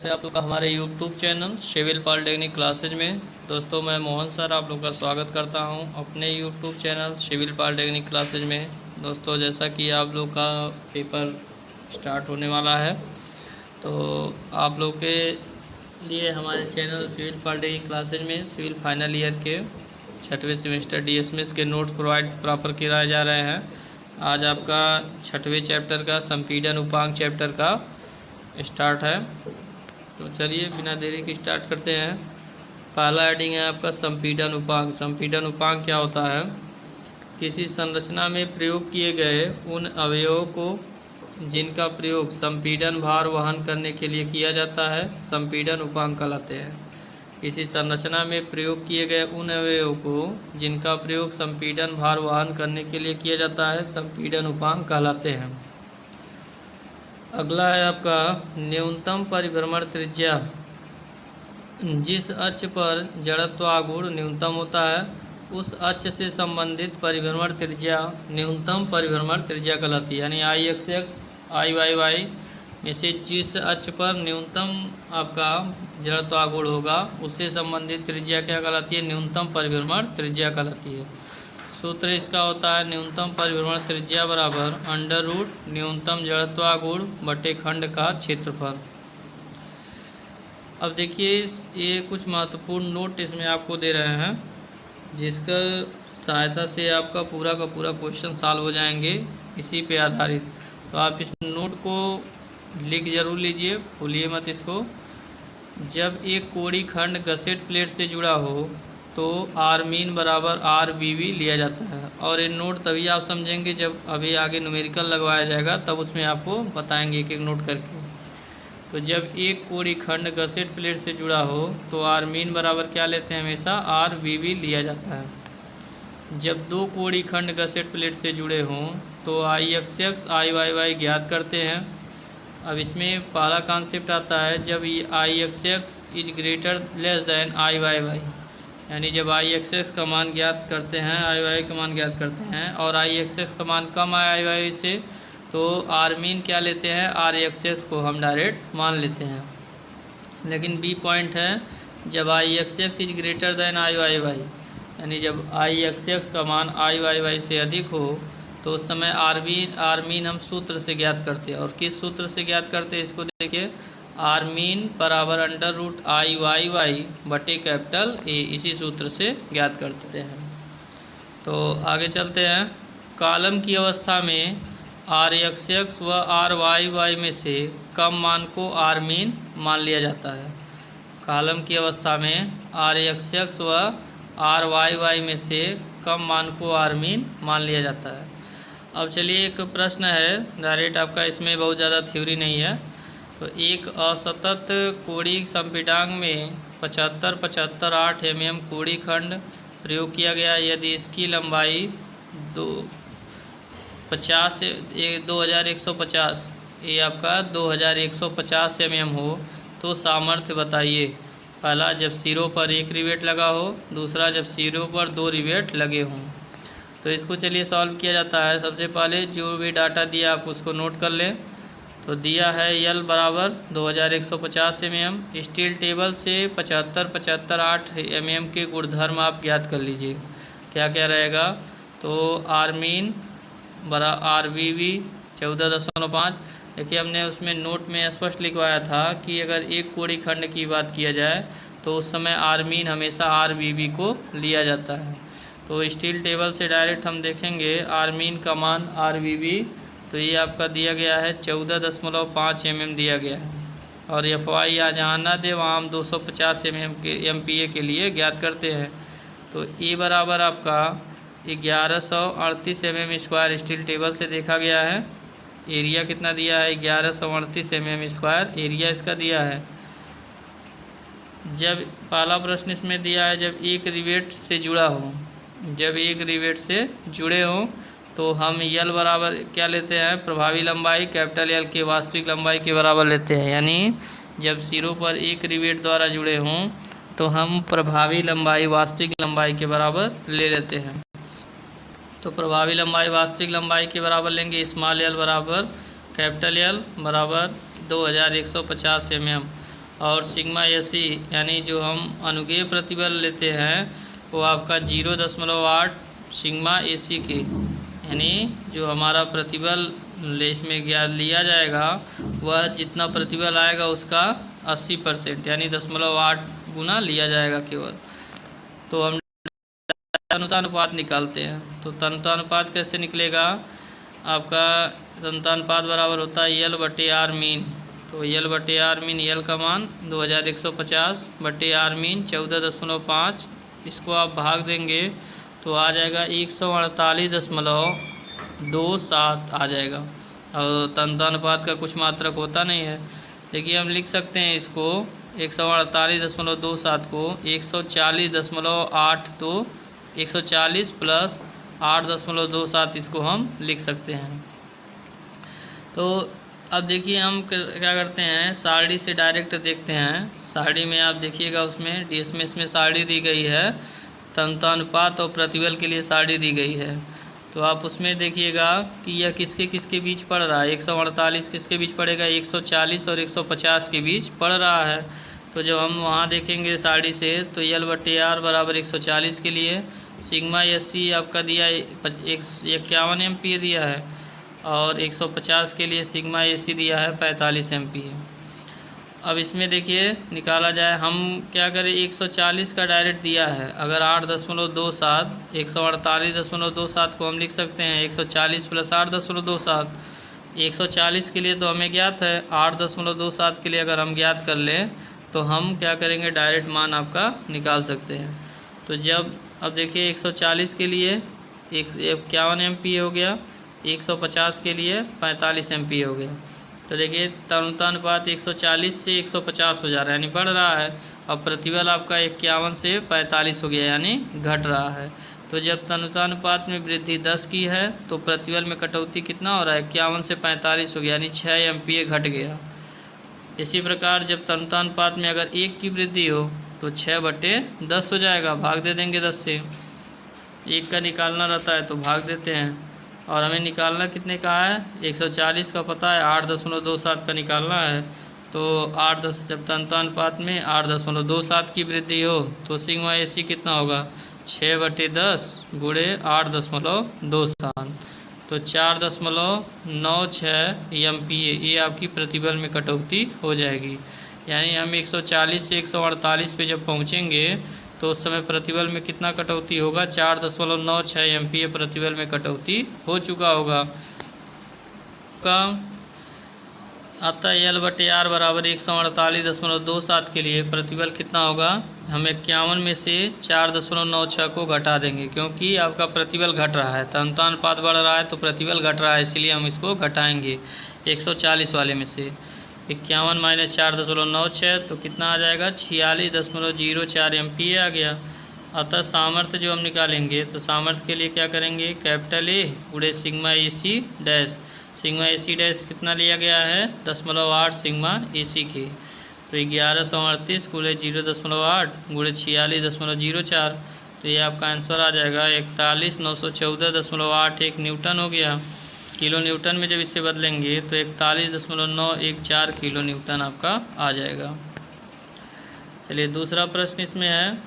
है आप लोग का हमारे YouTube channel civil polytechnic classes में। दोस्तों मैं मोहन सर आप लोग का स्वागत करता हूं अपने YouTube channel civil polytechnic classes में। दोस्तों जैसा कि आप लोग का पेपर स्टार्ट होने वाला है तो आप लोग के लिए हमारे चैनल सिविल पॉलिटेक्निक क्लासेज में सिविल फाइनल ईयर के 6वें सेमेस्टर DSMS के नोट्स प्रॉपर कराए जा रहे हैं। आज आपका 6वें चैप्टर का संपीड़न उपांग चैप्टर का स्टार्ट है। तो चलिए बिना देरी के स्टार्ट करते हैं। पहला हेडिंग है आपका संपीड़न उपांग। संपीड़न उपांग क्या होता है? किसी संरचना में प्रयोग किए गए उन अवयवों को जिनका प्रयोग संपीड़न भार वहन करने के लिए किया जाता है संपीड़न उपांग कहलाते हैं। किसी संरचना में प्रयोग किए गए उन अवयवों को जिनका प्रयोग संपीड़न भार वहन करने के लिए किया जाता है संपीड़न उपांग कहलाते हैं। अगला है आपका न्यूनतम परिभ्रमण त्रिज्या। जिस अक्ष पर जड़त्व आघूर्ण न्यूनतम होता है उस अक्ष से संबंधित परिभ्रमण त्रिज्या न्यूनतम परिभ्रमण त्रिज्या कहलाती है। यानी IXX IYY में से जिस अक्ष पर न्यूनतम आपका जड़त्व आघूर्ण होगा उससे संबंधित त्रिज्या क्या कहलाती है? न्यूनतम परिभ्रमण त्रिज्या कहलाती है। सूत्र इसका होता है न्यूनतम परिभ्रमण त्रिज्या बराबर अंडर रूट न्यूनतम जड़त्वाघूर्ण बटे खंड का क्षेत्रफल। अब देखिए ये कुछ महत्वपूर्ण नोट इसमें आपको दे रहे हैं जिसका सहायता से आपका पूरा का पूरा क्वेश्चन सॉल्व हो जाएंगे इसी पे आधारित। तो आप इस नोट को लिख जरूर लीजिए, भूलिए मत इसको। जब एक कोड़ी खंड गसेट प्लेट से जुड़ा हो तो आर मीन बराबर RVV लिया जाता है। और ये नोट तभी आप समझेंगे जब अभी आगे न्यूमेरिकल लगवाया जाएगा तब उसमें आपको बताएंगे एक एक नोट करके। तो जब एक कोड़ी खंड गसेट प्लेट से जुड़ा हो तो आर मीन बराबर क्या लेते हैं? हमेशा RVV लिया जाता है। जब दो कोड़ी खंड गसेट प्लेट से जुड़े हों तो IXX IYY ज्ञात करते हैं। अब इसमें पहला कॉन्सेप्ट आता है जब IXX is greater less than IYY, यानी जब IXX का मान ज्ञात करते हैं IYY का मान ज्ञात करते हैं और IXX का मान कम है IYY से तो आर मीन क्या लेते हैं? RXX को हम डायरेक्ट मान लेते हैं। लेकिन B पॉइंट है जब IXX is greater than IYY, यानी जब IXX का मान IYY से अधिक हो तो उस समय आर मीन हम सूत्र से ज्ञात करते हैं। और किस सूत्र से ज्ञात करते हैं इसको देखिए, आर मीन बराबर अंडर रूट IYY बटे कैपिटल A, इसी सूत्र से ज्ञात करते हैं। तो आगे चलते हैं। कॉलम की अवस्था में RXX व RYY में से कम मान को आर मीन मान लिया जाता है। कॉलम की अवस्था में RXX व RYY में से कम मान को आर मीन मान लिया जाता है। अब चलिए एक प्रश्न है डायरेक्ट आपका, इसमें बहुत ज़्यादा थ्योरी नहीं है। तो एक असतत कोड़ी संपीड़ांक में 75-75-8 mm कोड़ी खंड प्रयोग किया गया। यदि इसकी लंबाई 2150 ये आपका 2150 mm हो तो सामर्थ्य बताइए। पहला जब सिरों पर एक रिवेट लगा हो, दूसरा जब सिरों पर 2 रिवेट लगे हों। तो इसको चलिए सॉल्व किया जाता है। सबसे पहले जो भी डाटा दिया आप उसको नोट कर लें। तो दिया है L बराबर 2150 mm। स्टील टेबल से 75-75-8 mm के गुणधर्म आप ज्ञात कर लीजिए। क्या क्या रहेगा? तो आर मीन बरा RVV 14.5। देखिए हमने उसमें नोट में स्पष्ट लिखवाया था कि अगर एक कोड़ी खंड की बात किया जाए तो उस समय आर मीन हमेशा RVV को लिया जाता है। तो स्टील टेबल से डायरेक्ट हम देखेंगे आर मीन का मान RVV, तो ये आपका दिया गया है 14.5 mm दिया गया है। और FY या जहाँ ना दे वहाँ हम 250 MPa के लिए ज्ञात करते हैं। तो E बराबर आपका 1138 mm² स्टील टेबल से देखा गया है। एरिया कितना दिया है? 1138 mm² एरिया इसका दिया है। जब पहला प्रश्न इसमें दिया है जब एक रिवेट से जुड़ा हो, जब एक रिवेट से जुड़े हों तो हम L बराबर क्या लेते हैं? प्रभावी लंबाई कैपिटल L के वास्तविक लंबाई के बराबर लेते हैं। यानी जब सिरों पर एक रिवेट द्वारा जुड़े हों तो हम प्रभावी लंबाई वास्तविक लंबाई के बराबर ले लेते हैं। तो प्रभावी लंबाई वास्तविक लंबाई के बराबर लेंगे स्मॉल L बराबर कैपिटल L बराबर 2150 mm। और सिग्मा एसी यानी जो हम अनुगेय प्रतिबल लेते हैं वो आपका 0.8 सिग्मा एसी के, यानी जो हमारा प्रतिबल इसमें लिया जाएगा वह जितना प्रतिबल आएगा उसका 80% यानी 0.8 गुना लिया जाएगा केवल। तो हम तन्यतानुपात निकालते हैं। तो तन्यतानुपात कैसे निकलेगा? आपका तन्यतानुपात बराबर होता है यल बटे आर मीन। तो यल बटे आर मीन, यल का मान 2150 बटे आर मीन 14.5, इसको आप भाग देंगे तो आ जाएगा 148.27 आ जाएगा। और तन्यतानुपात का कुछ मात्रक होता नहीं है। देखिए हम लिख सकते हैं इसको 148.27 को 140.82, 140 प्लस 8.27 इसको हम लिख सकते हैं। तो अब देखिए हम क्या करते हैं, सारणी से डायरेक्ट देखते हैं। सारणी में आप देखिएगा उसमें इसमें सारणी दी गई है, तन्यतानुपात और प्रतिबल के लिए सारणी दी गई है। तो आप उसमें देखिएगा कि यह किसके किसके बीच पड़ रहा है। 148 किसके बीच पड़ेगा? 140 और 150 के बीच पड़ रहा है। तो जब हम वहाँ देखेंगे सारणी से तो यल बटे आर बराबर 140 के लिए सिग्मा एसी आपका दिया 51 एम्पीयर दिया है, और 150 के लिए सिग्मा एसी दिया है 45 एम्पीयर। अब इसमें देखिए निकाला जाए, हम क्या करें, 140 का डायरेक्ट दिया है, अगर 8.27 148.27 को हम लिख सकते हैं 140 प्लस 8.27। 140 के लिए तो हमें ज्ञात है, 8.27 के लिए अगर हम ज्ञात कर लें तो हम क्या करेंगे, डायरेक्ट मान आपका निकाल सकते हैं। तो जब अब देखिए 140 के लिए 51 एम्पीयर हो गया, 150 के लिए 45 एम्पीयर हो गया। तो देखिए तन्यतानुपात 140 से 150 हो जा रहा है, यानी बढ़ रहा है। अब प्रतिबल आपका 51 से 45 हो गया, यानी घट रहा है। तो जब तन्यतानुपात में वृद्धि 10 की है तो प्रतिबल में कटौती कितना हो रहा है, 51 से 45 हो गया, यानी 6 एम्पीयर घट गया। इसी प्रकार जब तन्यतानुपात में अगर 1 की वृद्धि हो तो 6/10 हो जाएगा, भाग दे देंगे 10 से। 1 का निकालना रहता है तो भाग देते हैं, और हमें निकालना कितने का है, 140 का पता है, 8.27 का निकालना है। तो 8-10 जब तन्यतानुपात में 8.27 की वृद्धि हो तो सिग्मा एसी कितना होगा, 6/10 गुणे 8.27, तो 4.96 एम्पीयर ये आपकी प्रतिबल में कटौती हो जाएगी। यानी हम 140 से 148 पे जब पहुँचेंगे तो उस समय प्रतिबल में कितना कटौती होगा, 4.96 एम्पीयर प्रतिबल में कटौती हो चुका होगा। का आता है यल बटे आर बराबर 148.27 के लिए प्रतिबल कितना होगा, हम 51 में से 4.96 को घटा देंगे, क्योंकि आपका प्रतिबल घट रहा है, तन्यतानुपात बढ़ रहा है तो प्रतिबल घट रहा है, इसलिए हम इसको घटाएंगे 140 वाले में से। 51 माइनस 4.96 तो कितना आ जाएगा, 46.04 एम्पीयर आ गया। अतः सामर्थ्य जो हम निकालेंगे तो सामर्थ्य के लिए क्या करेंगे, कैपिटल ए गुणे sigma AC dash. Sigma AC dash कितना लिया गया है, 0.8 सिग्मा एसी के। तो 1138 गुणे 0.8 गुणे 46.04, तो ये आपका आंसर आ जाएगा 41,914.81 न्यूटन हो गया। किलो न्यूटन में जब इसे बदलेंगे तो 41.914 किलो न्यूटन आपका आ जाएगा। चलिए दूसरा प्रश्न इसमें है,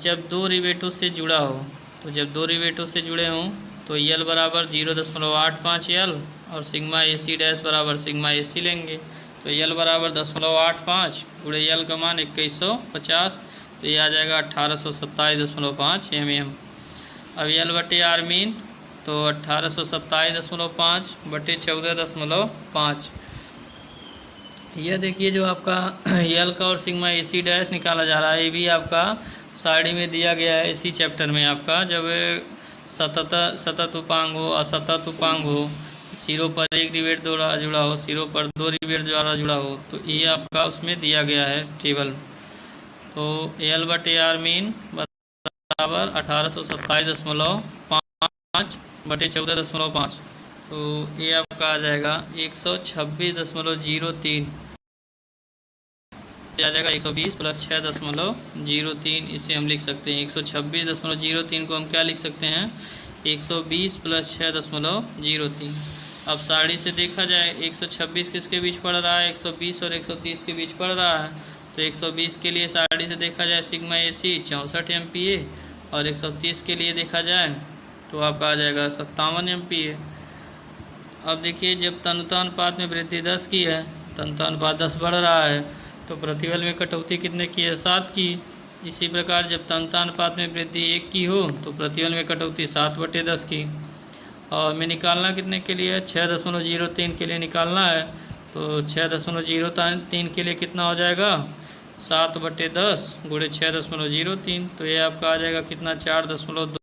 जब 2 रिवेटों से जुड़ा हो, तो जब 2 रिवेटों से जुड़े हों तो यल बराबर 0.85 यल और सिग्मा एसी डैश बराबर सिग्मा एसी लेंगे। तो यल बराबर 0.85 गुणे यल का मान 2150, तो ये आ जाएगा 1827.5 mm। अब यल बटे आर मीन तो 1827.5 बटे 14.5। यह देखिए जो आपका यल का और सिग्मा एसी डैश निकाला जा रहा है, ये भी आपका सारणी में दिया गया है इसी चैप्टर में। आपका जब सतत उपांग हो, असतत उपांग हो, सिरों पर 1 रिवेट द्वारा जुड़ा हो, सिरों पर 2 रिवेट द्वारा जुड़ा हो, तो ये आपका उसमें दिया गया है टेबल। तो यल बटे आर मीन बराबर 1827.5 बटे 14.5, तो ये आपका आ जाएगा 126.03, आ जाएगा 120 प्लस 6.03, इसे हम लिख सकते हैं 126.03 को हम क्या लिख सकते हैं, 120 प्लस 6.03। अब साड़ी से देखा जाए 126 किसके बीच पड़ रहा है, 120 और 130 के बीच पड़ रहा है। तो 120 के लिए साड़ी से देखा जाए सिग्मा AC 64 MPa और 130 के लिए देखा जाए तो आपका आ जाएगा 57 MPa। अब देखिए जब तन्यतानुपात में वृद्धि 10 की है, तन्यतानुपात 10 बढ़ रहा है, तो प्रतिबल में कटौती कितने की है, 7 की। इसी प्रकार जब तन्यतानुपात में वृद्धि 1 की हो तो प्रतिबल में कटौती 7/10 की। और हमें निकालना कितने के लिए है, 6.03 के लिए निकालना है। तो 6.03 के लिए कितना हो जाएगा, 7/10 गुणे 6.03। तो ये आपका आ जाएगा कितना, 4.2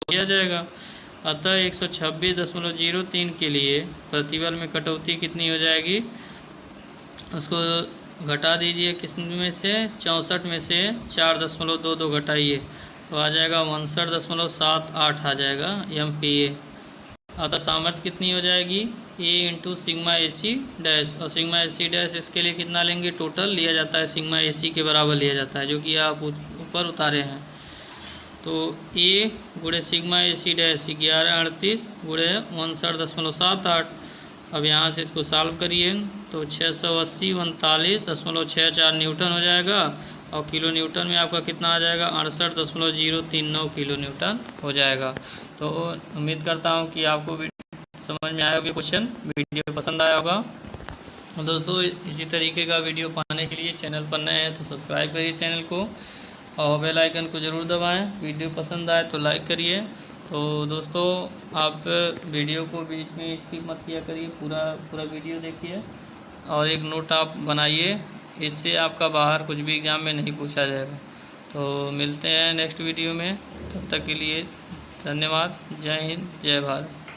किया जाएगा। अतः 126.03 के लिए प्रतिबल में कटौती कितनी हो जाएगी, उसको घटा दीजिए किस में से, 64 में से 4.22 घटाइए तो आ जाएगा 59.78 आ जाएगा MPa। अतः सामर्थ्य कितनी हो जाएगी, A into sigma AC dash, और सिग्मा AC डैश इसके लिए कितना लेंगे, टोटल लिया जाता है सिग्मा AC के बराबर लिया जाता है, जो कि आप ऊपर उतारे हैं। तो A गुणे सिग्मा AC डैश 1138 गुणे 59.78। अब यहाँ से इसको सॉल्व करिए तो 680 39.64 न्यूटन हो जाएगा, और किलो न्यूटन में आपका कितना आ जाएगा, 68.039 किलो न्यूटन हो जाएगा। तो उम्मीद करता हूँ कि आपको समझ में आया होगा क्वेश्चन, वीडियो पसंद आया होगा। दोस्तों इसी तरीके का वीडियो पाने के लिए चैनल पर नए हैं तो सब्सक्राइब करिए चैनल को और बेल आइकन को ज़रूर दबाएं। वीडियो पसंद आए तो लाइक करिए। तो दोस्तों आप वीडियो को बीच में स्किप मत किया करिए, पूरा वीडियो देखिए और एक नोट आप बनाइए, इससे आपका बाहर कुछ भी एग्ज़ाम में नहीं पूछा जाएगा। तो मिलते हैं नेक्स्ट वीडियो में, तब तक के लिए धन्यवाद। जय हिंद, जय भारत।